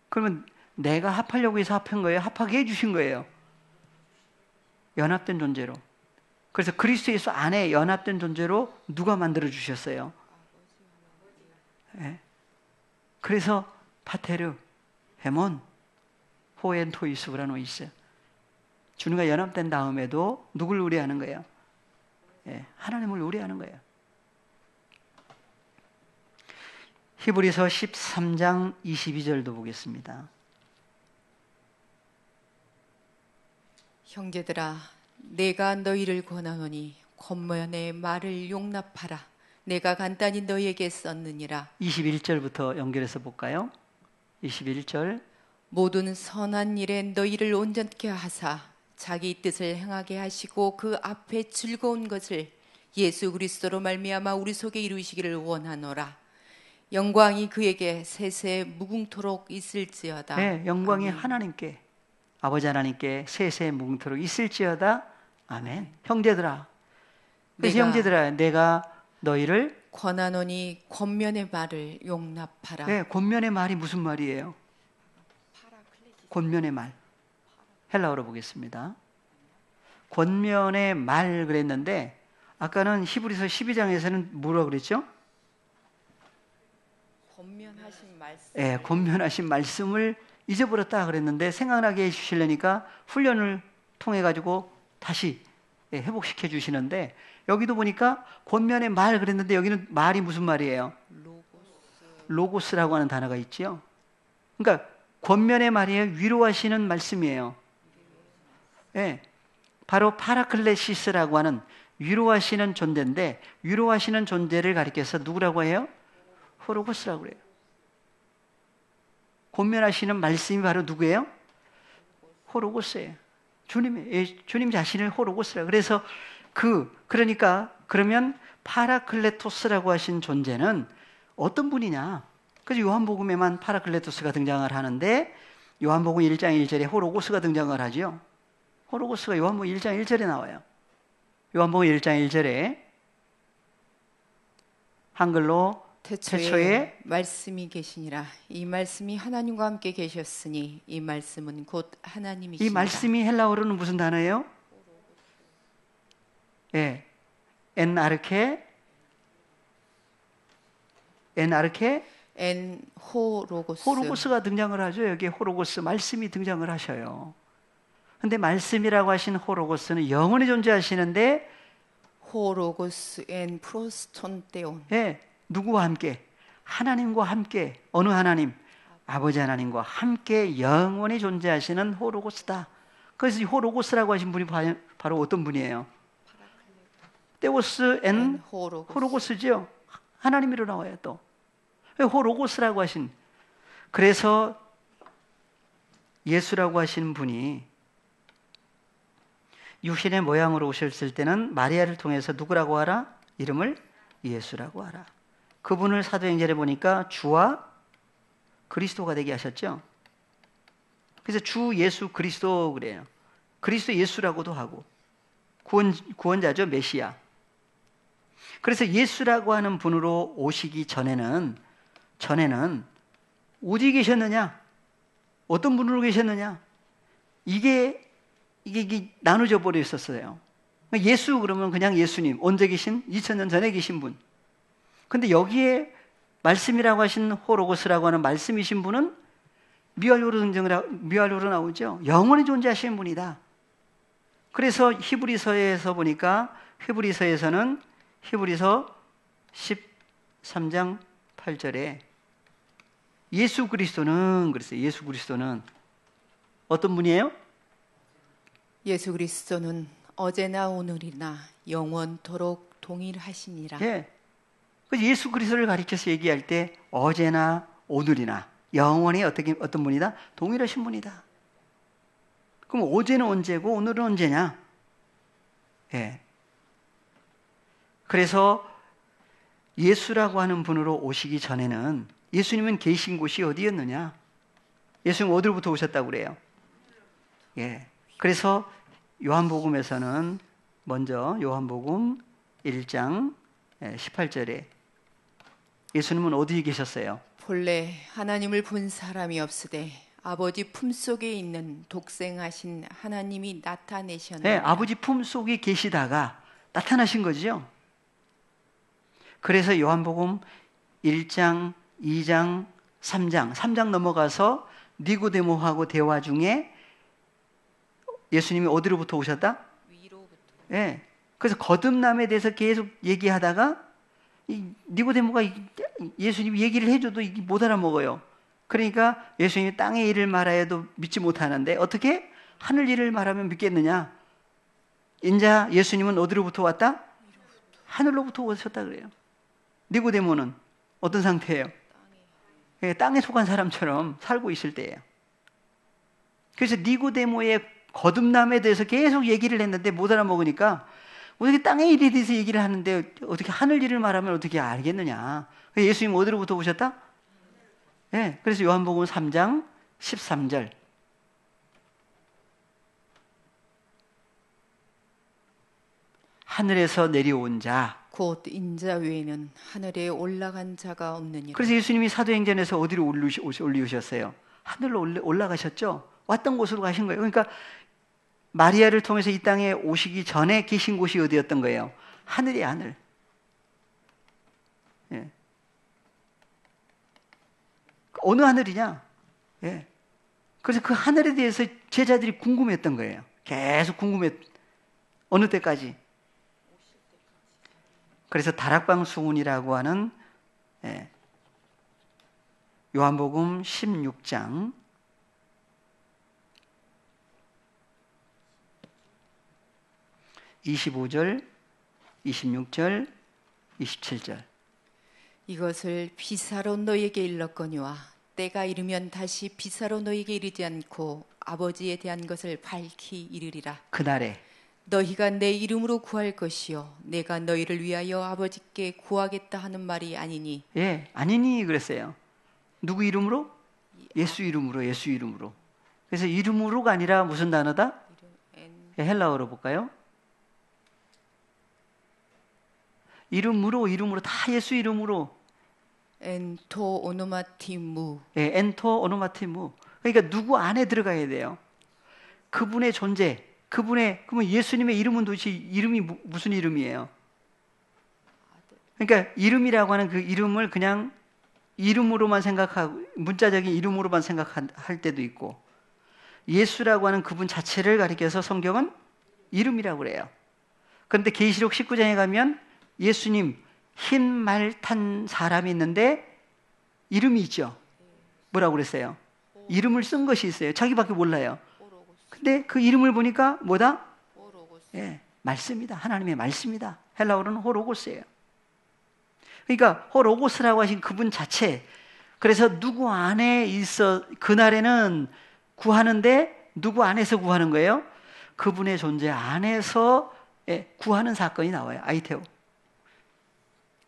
그러면 내가 합하려고 해서 합한 거예요? 합하게 해주신 거예요. 연합된 존재로. 그래서 그리스도 예수 안에 연합된 존재로 누가 만들어 주셨어요? 네. 그래서 파테르, 헤몬, 호엔 토이스브라노이스. 주님과 연합된 다음에도 누굴 우려하는 거예요? 네. 하나님을 우려하는 거예요. 히브리서 13장 22절도 보겠습니다. 형제들아, 내가 너희를 권하노니 권면의 말을 용납하라. 내가 간단히 너희에게 썼느니라. 21절부터 연결해서 볼까요? 21절. 모든 선한 일에 너희를 온전케 하사 자기 뜻을 행하게 하시고 그 앞에 즐거운 것을 예수 그리스도로 말미암아 우리 속에 이루시기를 원하노라. 영광이 그에게 세세 무궁토록 있을지어다. 네, 영광이 아멘. 하나님께, 아버지 하나님께 세세 무궁토록 있을지어다. 아멘. 형제들아. 그래서 형제들아, 내가 너희를 권하노니 권면의 말을 용납하라. 네, 권면의 말이 무슨 말이에요? 권면의 말. 헬라어로 보겠습니다. 권면의 말 그랬는데 아까는 히브리서 12장에서는 뭐라고 그랬죠? 권면하신 말씀. 예, 권면하신 말씀을 잊어버렸다 그랬는데 생각나게 해주시려니까 훈련을 통해 가지고 다시 회복시켜 주시는데 여기도 보니까 권면의 말 그랬는데 여기는 말이 무슨 말이에요? 로고스라고 하는 단어가 있죠. 그러니까 권면의 말이에요. 위로하시는 말씀이에요. 예, 바로 파라클레시스라고 하는 위로하시는 존재인데 위로하시는 존재를 가리켜서 누구라고 해요? 호로고스라고 그래요. 권면하시는 말씀이 바로 누구예요? 호로고스예요. 주님 자신을 호로고스라. 그래서 그러면 파라클레토스라고 하신 존재는 어떤 분이냐? 그래서 요한복음에만 파라클레토스가 등장을 하는데 요한복음 1장 1절에 호로고스가 등장을 하죠. 호로고스가 요한복음 1장 1절에 나와요. 요한복음 1장 1절에 한글로 태초에 말씀이 계시니라. 이 말씀이 하나님과 함께 계셨으니 이 말씀은 곧 하나님이시니라. 이 말씀이 헬라어로는 무슨 단어예요? 예, 엔아르케 호로고스가 등장을 하죠. 여기 호로고스 말씀이 등장을 하셔요. 근데 말씀이라고 하신 호로고스는 영원히 존재하시는데 호로고스 엔 프로스톤테온. 예, 누구와 함께? 하나님과 함께. 어느 하나님? 아버지 하나님과 함께 영원히 존재하시는 호로고스다. 그래서 이 호로고스라고 하신 분이 바로 어떤 분이에요? 테오스 엔 호로고스죠. 하나님으로 나와요. 또 호로고스라고 하신. 그래서 예수라고 하시는 분이 육신의 모양으로 오셨을 때는 마리아를 통해서 누구라고 하라? 이름을 예수라고 하라. 그분을 사도행전에 보니까 주와 그리스도가 되게 하셨죠. 그래서 주 예수 그리스도 그래요. 그리스도 예수라고도 하고 구원자죠. 메시아. 그래서 예수라고 하는 분으로 오시기 전에는 어디 계셨느냐? 어떤 분으로 계셨느냐? 이게 나눠져 버려 있었어요. 예수 그러면 그냥 예수님, 언제 계신? 2000년 전에 계신 분. 근데 여기에 말씀이라고 하신 호로고스라고 하는 말씀이신 분은 미완료로 나오죠. 영원히 존재하시는 분이다. 그래서 히브리서에서 보니까 히브리서에서는 히브리서 13장 8절에 예수 그리스도는 그랬어요. 예수 그리스도는 어떤 분이에요? 예수 그리스도는 어제나 오늘이나 영원토록 동일하시니라. 예. 그래서 예수 그리스도를 가리켜서 얘기할 때 어제나 오늘이나 영원히 어떤 분이다? 동일하신 분이다. 그럼 어제는 언제고 오늘은 언제냐? 예. 그래서 예수라고 하는 분으로 오시기 전에는 예수님은 계신 곳이 어디였느냐? 예수님 어디로부터 오셨다고 그래요? 예. 그래서 요한복음에서는 먼저 요한복음 1장 18절에 예수님은 어디에 계셨어요? 본래 하나님을 본 사람이 없으되 아버지 품속에 있는 독생하신 하나님이 나타내셨느니라. 네, 아버지 품속에 계시다가 나타나신 거죠. 그래서 요한복음 1장, 2장, 3장 넘어가서 니고데모하고 대화 중에 예수님이 어디로부터 오셨다? 위로부터. 네, 그래서 거듭남에 대해서 계속 얘기하다가 니고데모가 예수님이 얘기를 해줘도 못 알아먹어요. 그러니까 예수님이 땅의 일을 말하여도 믿지 못하는데 어떻게 하늘 일을 말하면 믿겠느냐? 인자 예수님은 어디로부터 왔다? 하늘로부터 오셨다 그래요. 니고데모는 어떤 상태예요? 땅에 속한 사람처럼 살고 있을 때예요. 그래서 니고데모의 거듭남에 대해서 계속 얘기를 했는데 못 알아먹으니까 어떻게 땅의 일에 대해서 얘기를 하는데 어떻게 하늘 일을 말하면 어떻게 알겠느냐? 예수님 어디로부터 오셨다? 네, 그래서 요한복음 3장 13절 하늘에서 내려온 자 곧 인자 외에는 하늘에 올라간 자가 없느니라. 그래서 예수님이 사도행전에서 어디로 올리셨어요? 하늘로 올라가셨죠? 왔던 곳으로 가신 거예요. 그러니까 마리아를 통해서 이 땅에 오시기 전에 계신 곳이 어디였던 거예요? 하늘이 하늘. 예. 어느 하늘이냐? 예. 그래서 그 하늘에 대해서 제자들이 궁금했던 거예요. 계속 어느 때까지? 그래서 다락방수훈이라고 하는 요한복음 16장 25절, 26절, 27절 이것을 비사로 너에게 일렀거니와 때가 이르면 다시 비사로 너에게 이르지 않고 아버지에 대한 것을 밝히 이르리라. 그날에 너희가 내 이름으로 구할 것이요 내가 너희를 위하여 아버지께 구하겠다 하는 말이 아니니. 예, 아니니 그랬어요. 누구 이름으로? 예수 이름으로. 그래서 이름으로가 아니라 무슨 단어다? 헬라어로 볼까요? 이름으로 다 예수 이름으로. 엔토 오노마티무. 예, 엔토 오노마티무. 그러니까 누구 안에 들어가야 돼요. 그분의 존재. 그러면 예수님의 이름은 도대체 이름이 무슨 이름이에요? 그러니까 이름이라고 하는 그 이름을 그냥 이름으로만 생각하고 문자적인 이름으로만 생각할 때도 있고 예수라고 하는 그분 자체를 가리켜서 성경은 이름이라고 그래요. 그런데 계시록 19장에 가면 예수님 흰 말 탄 사람이 있는데 이름이 있죠. 뭐라고 그랬어요? 이름을 쓴 것이 있어요. 자기밖에 몰라요. 근데 그 이름을 보니까 뭐다? 예, 말씀이다. 하나님의 말씀이다. 헬라어로는 호로고스예요. 그러니까 호로고스라고 하신 그분 자체. 그래서 누구 안에 있어 그날에는 구하는데 누구 안에서 구하는 거예요? 그분의 존재 안에서 구하는 사건이 나와요. 아이테오.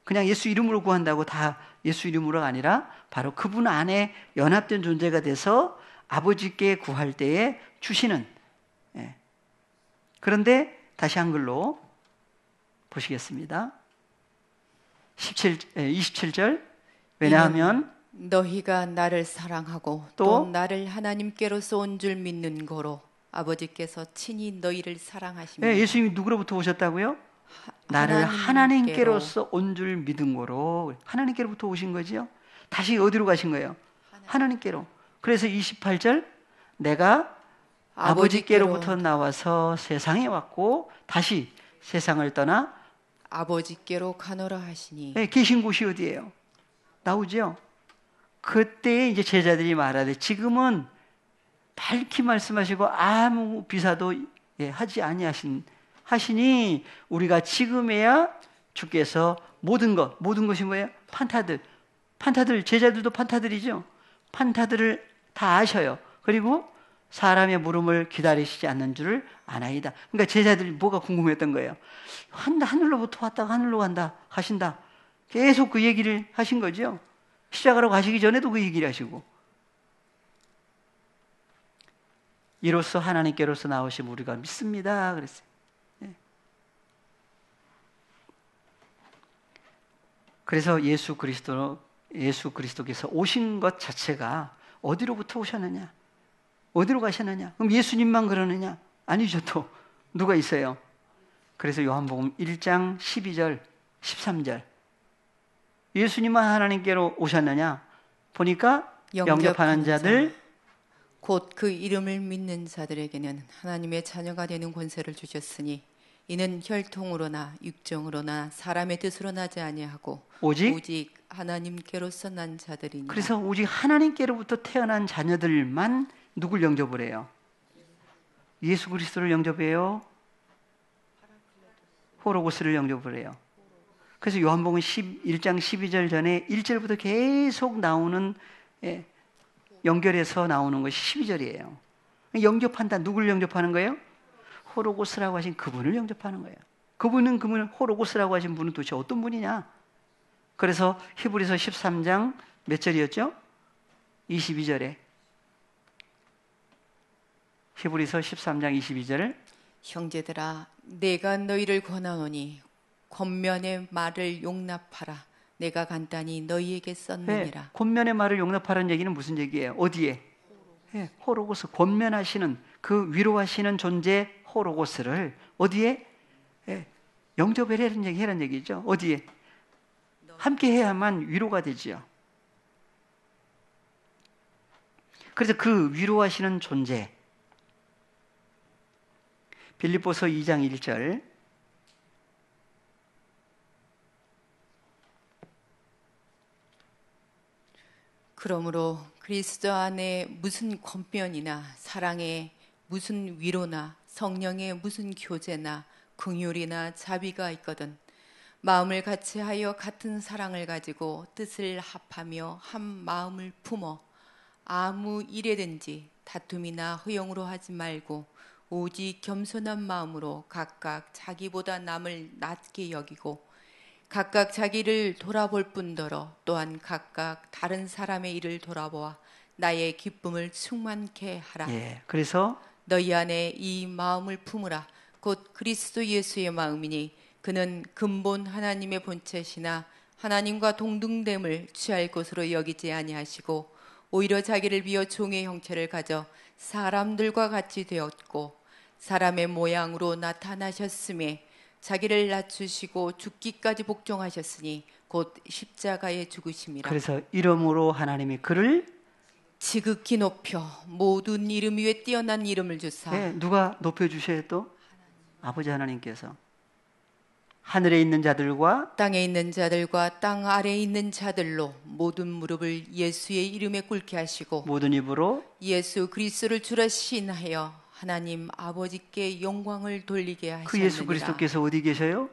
그냥 예수 이름으로 구한다고 다 예수 이름으로가 아니라 바로 그분 안에 연합된 존재가 돼서 아버지께 구할 때에 주시는. 그런데 다시 한글로 보시겠습니다. 27절. 왜냐하면 너희가 나를 사랑하고 또 나를 하나님께로서 온 줄 믿는 거로 아버지께서 친히 너희를 사랑하십니다. 예수님이 누구로부터 오셨다고요? 나를 하나님께로서 온 줄 믿은 거로. 하나님께로부터 오신 거지요. 다시 어디로 가신 거예요? 하나님께로. 그래서 28절 내가 아버지께로부터 나와서 세상에 왔고 다시 세상을 떠나 아버지께로 가노라 하시니. 계신 곳이 어디예요? 나오죠. 그때 이제 제자들이 말하되 지금은 밝히 말씀하시고 아무 비사도 하지 하시니 우리가 지금에야 주께서 모든 것이 뭐예요? 판타들 제자들도 판타들이죠. 판타들을 다 아셔요. 그리고 사람의 물음을 기다리시지 않는 줄을 아나이다. 그러니까 제자들이 뭐가 궁금했던 거예요? 하늘로부터 왔다가 하늘로 간다 하신다. 계속 그 얘기를 하신 거죠. 시작하러 가시기 전에도 그 얘기를 하시고. 이로써 하나님께로서 나오심 우리가 믿습니다 그랬어요. 그래서 예수 그리스도께서 오신 것 자체가 어디로부터 오셨느냐? 어디로 가셨느냐? 그럼 예수님만 그러느냐? 아니죠. 또 누가 있어요? 그래서 요한복음 1장 12절 13절 예수님만 하나님께로 오셨느냐? 보니까 영접하는 자들 곧 그 이름을 믿는 자들에게는 하나님의 자녀가 되는 권세를 주셨으니 이는 혈통으로나 육정으로나 사람의 뜻으로 나지 아니하고 오직 하나님께로서 난 자들이니라. 그래서 오직 하나님께로부터 태어난 자녀들만 누굴 영접을 해요? 예수 그리스도를 영접해요? 호로고스를 영접을 해요? 그래서 요한복음 1장 12절 전에 1절부터 계속 나오는 연결해서 나오는 것이 12절이에요. 영접한다. 누굴 영접하는 거예요? 호로고스라고 하신 그분을 영접하는 거예요. 그분은 호로고스라고 하신 분은 도대체 어떤 분이냐? 그래서 히브리서 13장 몇 절이었죠? 22절에 히브리서 13장 22절 형제들아 내가 너희를 권하노니 권면의 말을 용납하라. 내가 간단히 너희에게 썼느니라. 권면의 말을 용납하라는 얘기는 무슨 얘기예요? 어디에? 호로고스. 권면하시는 그 위로하시는 존재 호로고스를 어디에? 영접해라는 얘기죠. 어디에? 함께 해야만 위로가 되지요. 그래서 그 위로하시는 존재 빌립보서 2장 1절 그러므로 그리스도 안에 무슨 권면이나 사랑에 무슨 위로나 성령의 무슨 교제나 긍휼이나 자비가 있거든 마음을 같이하여 같은 사랑을 가지고 뜻을 합하며 한 마음을 품어 아무 일에든지 다툼이나 허용으로 하지 말고 오직 겸손한 마음으로 각각 자기보다 남을 낮게 여기고 각각 자기를 돌아볼 뿐더러 또한 각각 다른 사람의 일을 돌아보아 나의 기쁨을 충만케 하라. 그래서 너희 안에 이 마음을 품으라. 곧 그리스도 예수의 마음이니 그는 근본 하나님의 본체시나 하나님과 동등됨을 취할 것으로 여기지 아니하시고 오히려 자기를 비어 종의 형체를 가져 사람들과 같이 되었고 사람의 모양으로 나타나셨음에 자기를 낮추시고 죽기까지 복종하셨으니 곧 십자가에 죽으심이라. 그래서 이름으로 하나님이 그를 지극히 높여 모든 이름 위에 뛰어난 이름을 주사. 누가 높여주셔야 또? 아버지 하나님께서 하늘에 있는 자들과 땅에 있는 자들과 땅 아래에 있는 자들로 모든 무릎을 예수의 이름에 꿇게 하시고 모든 입으로 예수 그리스도를 주라 시인하여 하나님 아버지께 영광을 돌리게 하셨느니라. 그 예수 그리스도께서 어디 계셔요?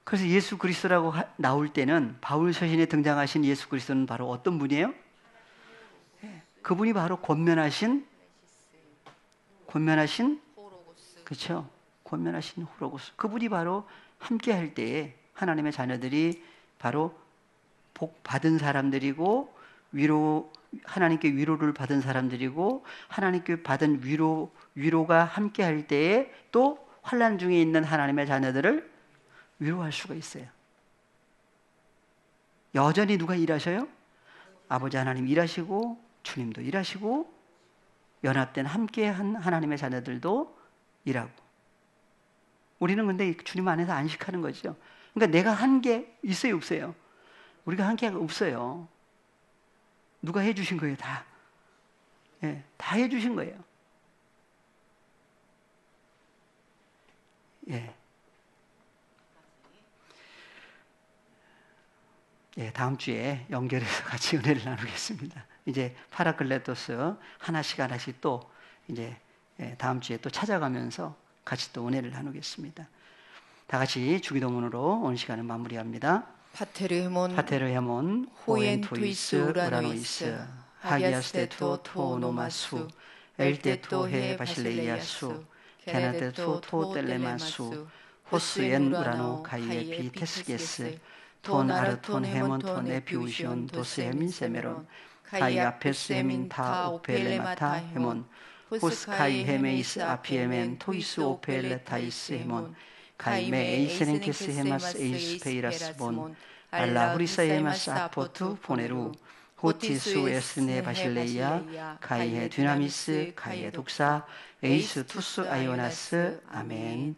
그래서 예수 그리스도라고 나올 때는 바울 서신에 등장하신 예수 그리스도는 바로 어떤 분이에요? 그분이 바로 권면하신 그렇죠? 권면하신 후로고스. 그분이 바로 함께 할 때에 하나님의 자녀들이 바로 복 받은 사람들이고 하나님께 위로를 받은 사람들이고 하나님께 받은 위로가 함께 할 때에 또 환난 중에 있는 하나님의 자녀들을 위로할 수가 있어요. 여전히 누가 일하셔요? 아버지 하나님 일하시고 주님도 일하시고 연합된 함께한 하나님의 자녀들도 일하고. 우리는 근데 주님 안에서 안식하는 거죠. 그러니까 내가 한 게 있어요, 없어요? 우리가 한 게가 없어요. 누가 해주신 거예요, 다. 예, 다 해주신 거예요. 예. 예, 다음 주에 연결해서 같이 은혜를 나누겠습니다. 이제 파라클레토스 하나씩 또 이제 다음 주에 또 찾아가면서 같이 또 은혜를 나누겠습니다. 다 같이 주기도문으로 오늘 시간을 마무리합니다. 파테르헤몬 호엔 투이스 우라노이스 하기아스테토 토노마수 엘테토 바실레이아수 게나테토 토텔레마수 호스엔 우라노 가이에 비테스게스 톤 아르톤 헤몬톤 에피우시온 도스 헤민 세메론 카이 아페스 헤민 타 오펠레마타 헤몬 호스카이 헤메이스 아피에멘 토이스 오펠레타이스 헤몬 카이메 에이세렌케스 헤마스 에이스 페이라스 본 알라 후리사 헤마스 아포투 포네루 호티수 에스네 바실레이아 카이에 듀나미스 카이에 독사 에이스 투스 아이오나스 아멘.